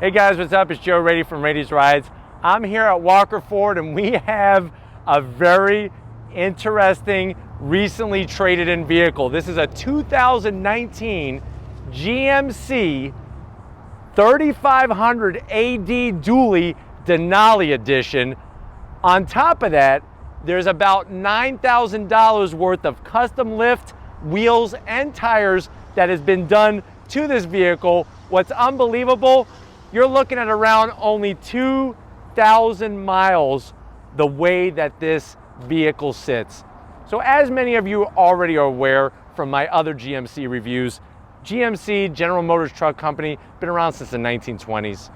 Hey guys, what's up? It's Joe Rady from Rady's Rides. I'm here at Walker Ford and we have a very interesting, recently traded in vehicle. This is a 2019 GMC 3500 AD Dually Denali edition. On top of that, there's about $9,000 worth of custom lift, wheels, and tires that has been done to this vehicle. What's unbelievable, you're looking at around only 2,000 miles the way that this vehicle sits. So as many of you already are aware from my other GMC reviews, GMC, General Motors Truck Company, been around since the 1920s,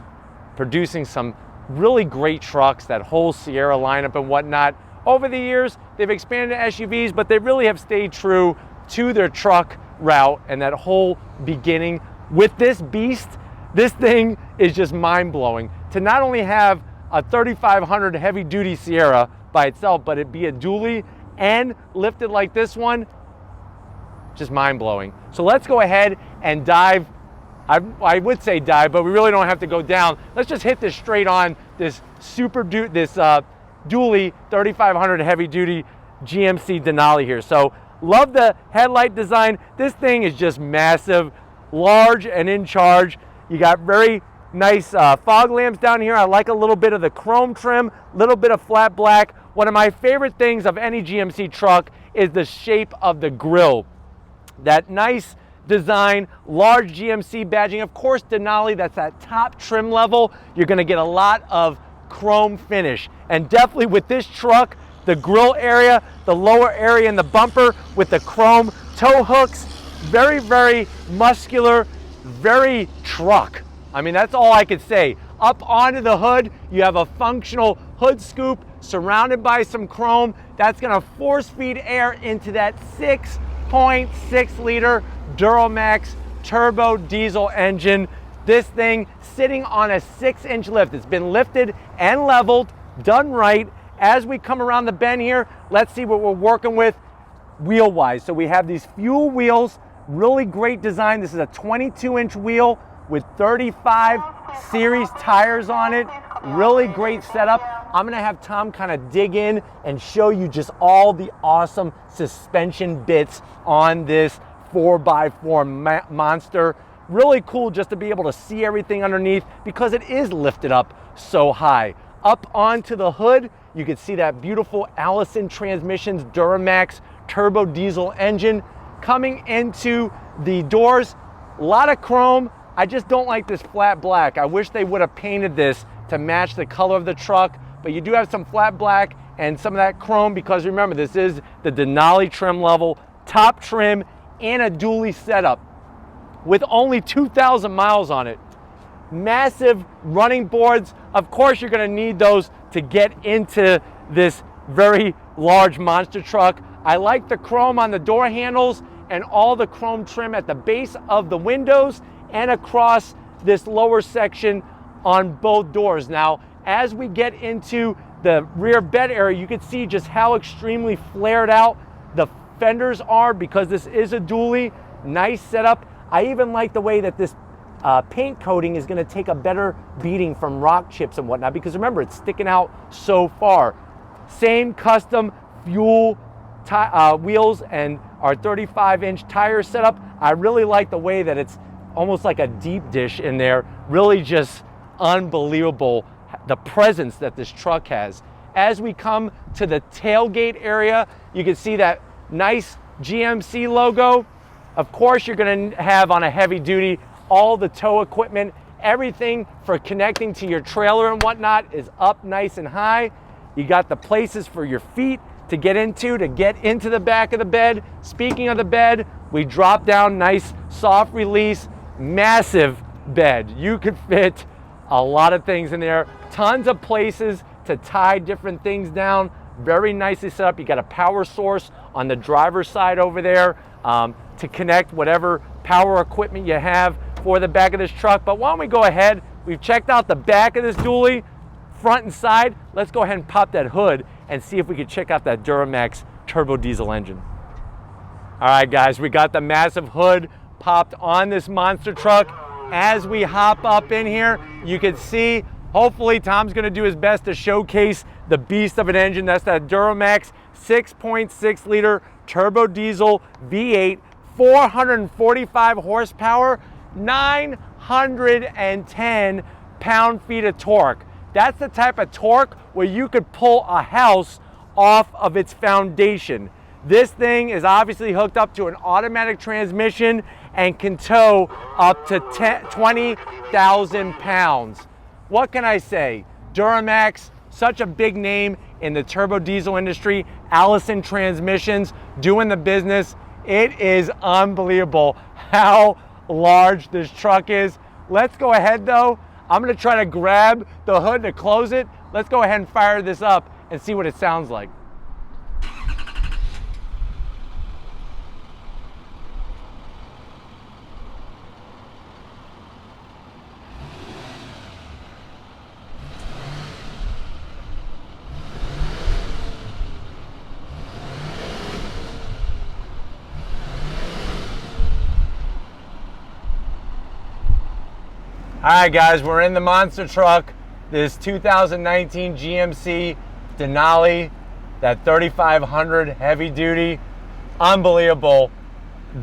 producing some really great trucks, that whole Sierra lineup and whatnot. Over the years, they've expanded to SUVs, but they really have stayed true to their truck route and that whole beginning. With this beast, this thing is just mind-blowing. To not only have a 3500 heavy-duty Sierra by itself, but it be a dually and lifted like this one, just mind-blowing. So let's go ahead and dive. I would say dive, but we really don't have to go down. Let's just hit this straight on, this dually 3500 heavy-duty GMC Denali here. So love the headlight design. This thing is just massive, large, and in charge. You got very nice fog lamps down here. I like a little bit of the chrome trim, little bit of flat black. One of my favorite things of any GMC truck is the shape of the grille. That nice design, large GMC badging. Of course, Denali, that's that top trim level. You're gonna get a lot of chrome finish. And definitely with this truck, the grille area, the lower area in the bumper with the chrome tow hooks, very, very muscular, very truck. I mean, that's all I could say. Up onto the hood, you have a functional hood scoop surrounded by some chrome. That's gonna force feed air into that 6.6 liter Duramax turbo diesel engine. This thing sitting on a 6-inch lift. It's been lifted and leveled, done right. As we come around the bend here, let's see what we're working with wheel-wise. So we have these fuel wheels, really great design. This is a 22-inch wheel with 35 series tires on it. Really great setup. I'm gonna have Tom kind of dig in and show you just all the awesome suspension bits on this 4x4 monster. Really cool just to be able to see everything underneath because it is lifted up so high. Up onto the hood, you can see that beautiful Allison Transmissions Duramax turbo diesel engine. Coming into the doors, a lot of chrome. I just don't like this flat black. I wish they would have painted this to match the color of the truck, but you do have some flat black and some of that chrome because remember, this is the Denali trim level, top trim, and a dually setup with only 2,000 miles on it. Massive running boards. Of course, you're gonna need those to get into this very large monster truck. I like the chrome on the door handles and all the chrome trim at the base of the windows and across this lower section on both doors. Now, as we get into the rear bed area, you can see just how extremely flared out the fenders are because this is a dually. Nice setup. I even like the way that this paint coating is gonna take a better beating from rock chips and whatnot because remember, it's sticking out so far. Same custom fuel wheels and our 35-inch tire setup. I really like the way that it's almost like a deep dish in there. Really just unbelievable, the presence that this truck has. As we come to the tailgate area, you can see that nice GMC logo. Of course, you're gonna have on a heavy duty all the tow equipment, everything for connecting to your trailer and whatnot is up nice and high. You got the places for your feet to get into the back of the bed. Speaking of the bed, we drop down nice soft release, massive bed. You could fit a lot of things in there. Tons of places to tie different things down. Very nicely set up. You got a power source on the driver's side over there to connect whatever power equipment you have for the back of this truck. But why don't we go ahead, we've checked out the back of this dually, front and side. Let's go ahead and pop that hood and see if we can check out that Duramax turbo diesel engine. All right guys, we got the massive hood popped on this monster truck. As we hop up in here, you can see, hopefully Tom's gonna do his best to showcase the beast of an engine. That's that Duramax 6.6 liter turbo diesel V8, 445 horsepower, 910 pound-feet of torque. That's the type of torque where you could pull a house off of its foundation. This thing is obviously hooked up to an automatic transmission and can tow up to 20,000 pounds. What can I say? Duramax, such a big name in the turbo diesel industry. Allison Transmissions, doing the business. It is unbelievable how large this truck is. Let's go ahead though. I'm gonna try to grab the hood to close it. Let's go ahead and fire this up and see what it sounds like. All right, guys, we're in the monster truck. This 2019 GMC Denali, that 3500 heavy duty. Unbelievable,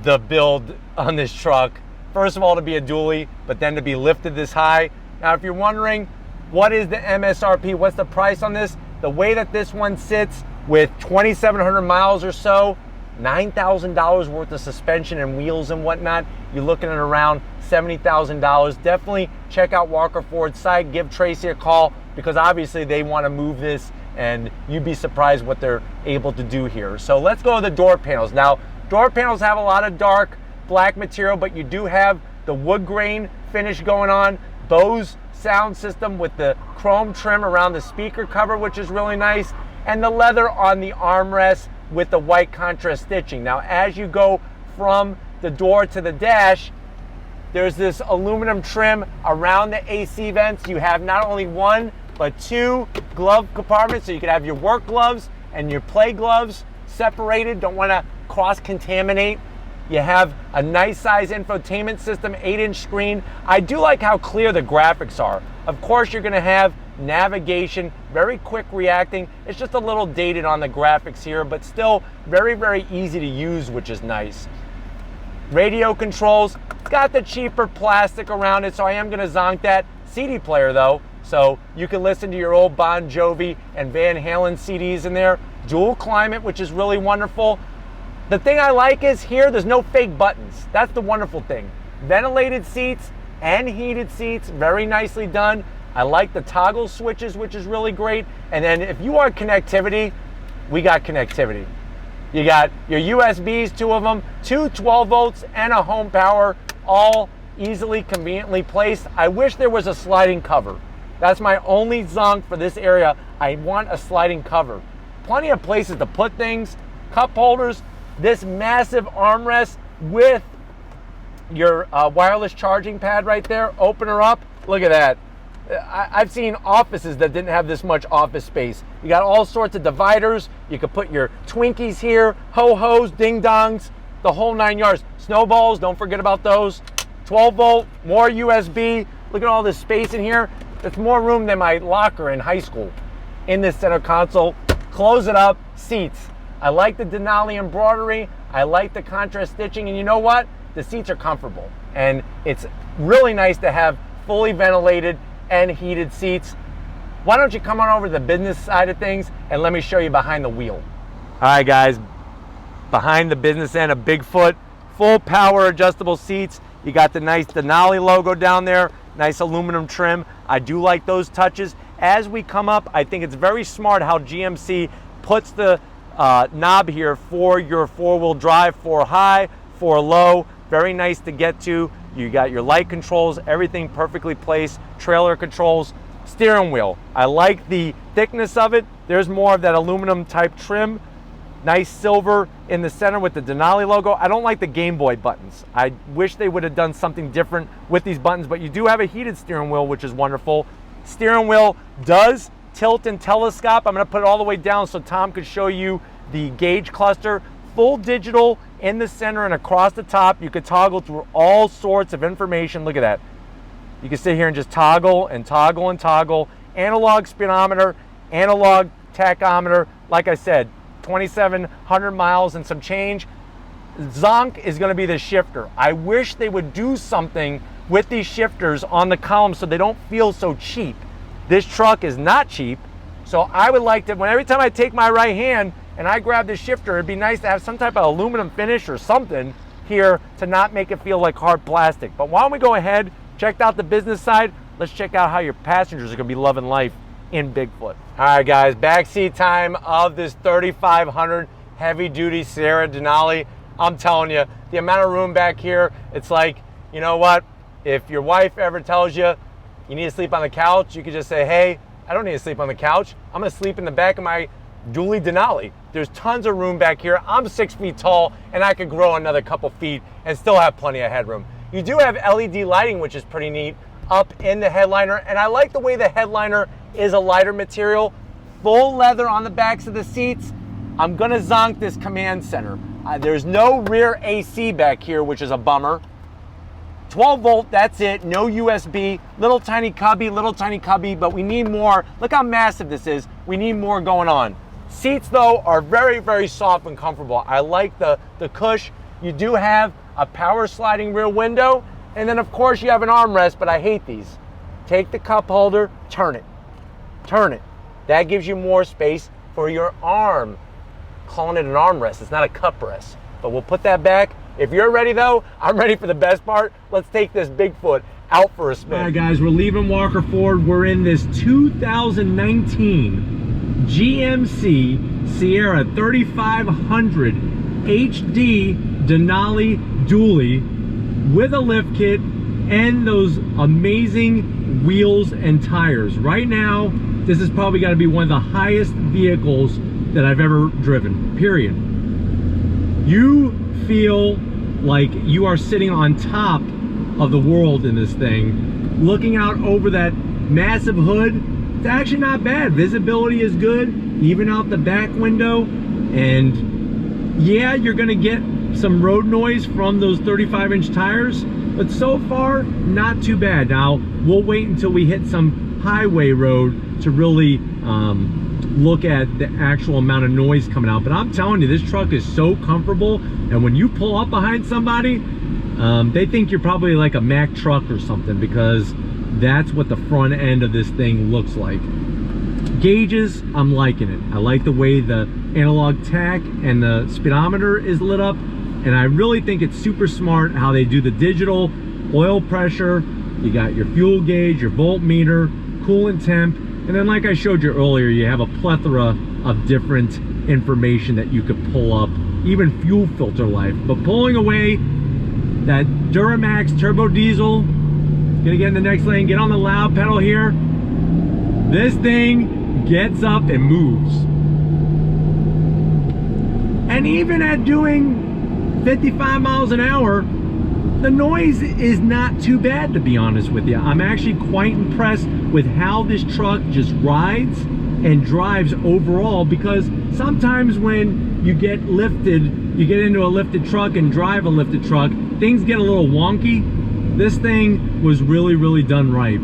the build on this truck. First of all, to be a dually, but then to be lifted this high. Now, if you're wondering, what is the MSRP? What's the price on this? The way that this one sits with 2,700 miles or so, $9,000 worth of suspension and wheels and whatnot, you're looking at around $70,000. Definitely check out Walker Ford's site, give Tracy a call, because obviously they want to move this and you'd be surprised what they're able to do here. So let's go to the door panels. Now, door panels have a lot of dark black material, but you do have the wood grain finish going on. Bose sound system with the chrome trim around the speaker cover, which is really nice, and the leather on the armrest with the white contrast stitching. Now, as you go from the door to the dash, there's this aluminum trim around the AC vents. You have not only one, but two glove compartments, so you can have your work gloves and your play gloves separated. Don't want to cross-contaminate. You have a nice size infotainment system, 8-inch screen. I do like how clear the graphics are. Of course, you're gonna have navigation, very quick reacting. It's just a little dated on the graphics here, but still very, very easy to use, which is nice. Radio controls, it's got the cheaper plastic around it, so I am gonna zonk that. CD player though, so you can listen to your old Bon Jovi and Van Halen CDs in there. Dual climate, which is really wonderful. The thing I like is here, there's no fake buttons. That's the wonderful thing. Ventilated seats and heated seats, very nicely done. I like the toggle switches, which is really great. And then if you want connectivity, we got connectivity. You got your USBs, two of them, two 12 volts and a home power, all easily, conveniently placed. I wish there was a sliding cover. That's my only zonk for this area. I want a sliding cover. Plenty of places to put things, cup holders, this massive armrest with your wireless charging pad right there. Open her up, look at that. I've seen offices that didn't have this much office space. You got all sorts of dividers. You could put your Twinkies here, ho-hos, ding-dongs, the whole 9 yards. Snowballs, don't forget about those. 12 volt, more USB. Look at all this space in here. That's more room than my locker in high school. In this center console, close it up, seats. I like the Denali embroidery. I like the contrast stitching, and you know what? The seats are comfortable, and it's really nice to have fully ventilated and heated seats. Why don't you come on over to the business side of things and let me show you behind the wheel. All right, guys, behind the business end of Bigfoot, full power adjustable seats. You got the nice Denali logo down there, nice aluminum trim. I do like those touches. As we come up, I think it's very smart how GMC puts the knob here for your four-wheel drive, for high, for low. Very nice to get to. You got your light controls, everything perfectly placed, trailer controls, steering wheel. I like the thickness of it. There's more of that aluminum type trim. Nice silver in the center with the Denali logo. I don't like the Game Boy buttons. I wish they would have done something different with these buttons, but you do have a heated steering wheel, which is wonderful. Steering wheel does tilt and telescope. I'm gonna put it all the way down so Tom could show you the gauge cluster. Full digital in the center and across the top. You could toggle through all sorts of information. Look at that. You can sit here and just toggle and toggle and toggle. Analog speedometer, analog tachometer. Like I said, 2,700 miles and some change. Zonk is going to be the shifter. I wish they would do something with these shifters on the columns so they don't feel so cheap. This truck is not cheap, so I would like to, every time I take my right hand and I grab this shifter, it'd be nice to have some type of aluminum finish or something here to not make it feel like hard plastic. But why don't we go ahead, check out the business side, let's check out how your passengers are going to be loving life in Bigfoot. All right guys, backseat time of this 3,500 heavy duty Sierra Denali. I'm telling you, the amount of room back here, it's like, you know what? If your wife ever tells you you need to sleep on the couch, you could just say, hey, I don't need to sleep on the couch. I'm gonna sleep in the back of my dually Denali. There's tons of room back here. I'm 6 feet tall and I could grow another couple feet and still have plenty of headroom. You do have LED lighting, which is pretty neat, up in the headliner. And I like the way the headliner is a lighter material, full leather on the backs of the seats. I'm gonna zonk this command center. There's no rear AC back here, which is a bummer. 12 volt, that's it, no USB, little tiny cubby, but we need more. Look how massive this is. We need more going on. Seats though are very, very soft and comfortable. I like the cush. You do have a power sliding rear window, and then of course you have an armrest, but I hate these. Take the cup holder, turn it. That gives you more space for your arm. Calling it an armrest, it's not a cup rest, but we'll put that back. If you're ready though, I'm ready for the best part. Let's take this Bigfoot out for a spin. All right guys, we're leaving Walker Ford. We're in this 2019 GMC Sierra 3500 HD Denali dually with a lift kit and those amazing wheels and tires. Right now, this has probably got to be one of the highest vehicles that I've ever driven, period. You feel like you are sitting on top of the world in this thing, looking out over that massive hood. It's actually not bad. Visibility is good, even out the back window. And yeah, you're gonna get some road noise from those 35-inch tires, but so far, not too bad. Now, we'll wait until we hit some highway road to really look at the actual amount of noise coming out. But I'm telling you, this truck is so comfortable, and when you pull up behind somebody, they think you're probably like a Mack truck or something, because that's what the front end of this thing looks like. Gauges, I'm liking it. I like the way the analog tach and the speedometer is lit up, and I really think it's super smart how they do the digital oil pressure. You got your fuel gauge, your voltmeter, coolant temp, and then like I showed you earlier, you have a plethora of different information that you could pull up, even fuel filter life. But pulling away that Duramax turbo diesel, gonna get in the next lane, get on the loud pedal here. This thing gets up and moves. And even at doing 55 miles an hour, the noise is not too bad, to be honest with you. I'm actually quite impressed with how this truck just rides and drives overall, because sometimes when you get lifted, you get into a lifted truck and drive a lifted truck, things get a little wonky. This thing was really, really done right.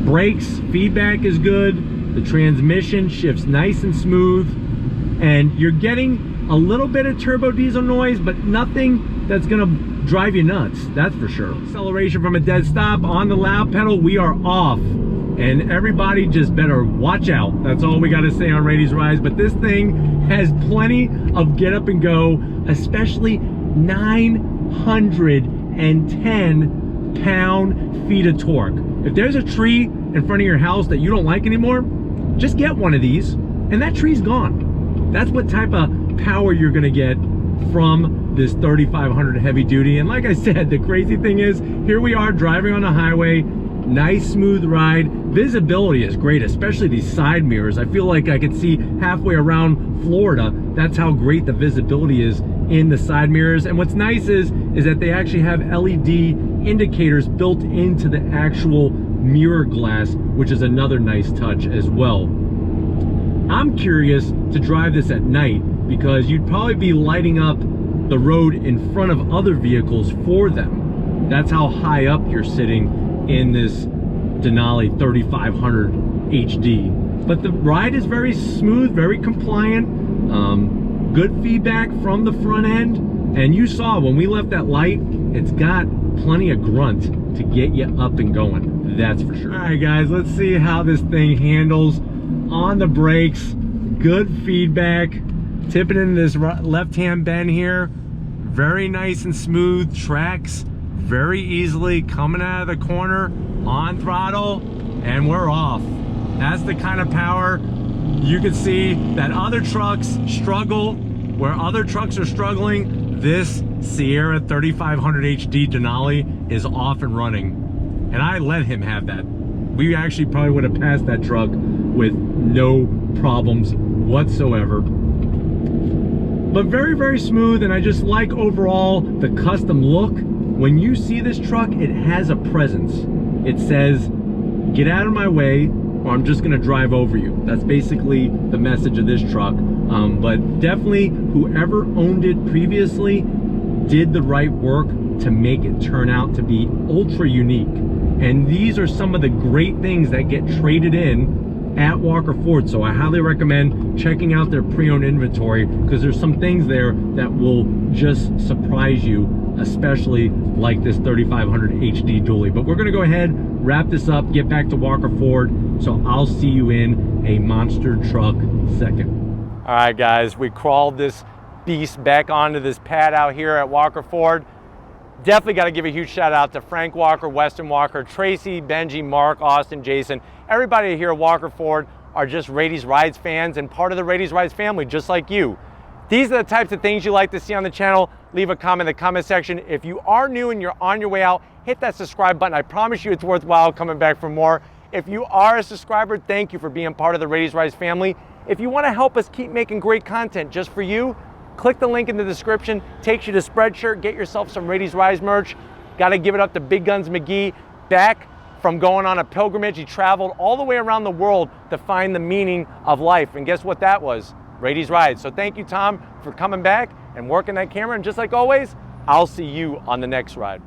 Brakes, feedback is good. The transmission shifts nice and smooth, and you're getting a little bit of turbo diesel noise, but nothing that's gonna drive you nuts, that's for sure. Acceleration from a dead stop. On the loud pedal, we are off, and everybody just better watch out. That's all we gotta say on Rady's Rise. But this thing has plenty of get up and go, especially 910 pound-feet of torque. If there's a tree in front of your house that you don't like anymore, just get one of these and that tree's gone. That's what type of power you're gonna get from this 3500 heavy duty. And like I said, the crazy thing is, here we are driving on the highway, nice smooth ride. Visibility is great, especially these side mirrors. I feel like I could see halfway around Florida. That's how great the visibility is in the side mirrors. And what's nice is that they actually have LED indicators built into the actual mirror glass, which is another nice touch as well. I'm curious to drive this at night, because you'd probably be lighting up the road in front of other vehicles for them. That's how high up you're sitting in this Denali 3500 HD. But the ride is very smooth, very compliant. Good feedback from the front end. And you saw when we left that light, it's got plenty of grunt to get you up and going. That's for sure. All right, guys, let's see how this thing handles on the brakes. Good feedback. Tipping into this left-hand bend here. Very nice and smooth. Tracks very easily coming out of the corner on throttle, and we're off. That's the kind of power. You can see that other trucks struggle. Where other trucks are struggling, this Sierra 3500 HD Denali is off and running. And I let him have that. We actually probably would have passed that truck with no problems whatsoever. But very, very smooth, and I just like overall the custom look. When you see this truck, it has a presence. It says, get out of my way, or I'm just gonna drive over you. That's basically the message of this truck. But definitely whoever owned it previously did the right work to make it turn out to be ultra unique. And these are some of the great things that get traded in at Walker Ford. So I highly recommend checking out their pre-owned inventory, because there's some things there that will just surprise you, especially like this 3500 HD dually. But we're gonna go ahead, wrap this up, get back to Walker Ford. So I'll see you in a monster truck second. All right, guys, we crawled this beast back onto this pad out here at Walker Ford. Definitely got to give a huge shout out to Frank Walker, Weston Walker, Tracy, Benji, Mark, Austin, Jason. Everybody here at Walker Ford are just Rady's Rides fans and part of the Rady's Rides family, just like you. These are the types of things you like to see on the channel. Leave a comment in the comment section. If you are new and you're on your way out, hit that subscribe button. I promise you it's worthwhile coming back for more. If you are a subscriber, thank you for being part of the Rady's Rides family. If you want to help us keep making great content just for you, click the link in the description, takes you to Spreadshirt, get yourself some Rady's Rides merch. Got to give it up to Big Guns McGee. Back from going on a pilgrimage, he traveled all the way around the world to find the meaning of life. And guess what that was? Rady's Rides. So thank you, Tom, for coming back and working that camera. And just like always, I'll see you on the next ride.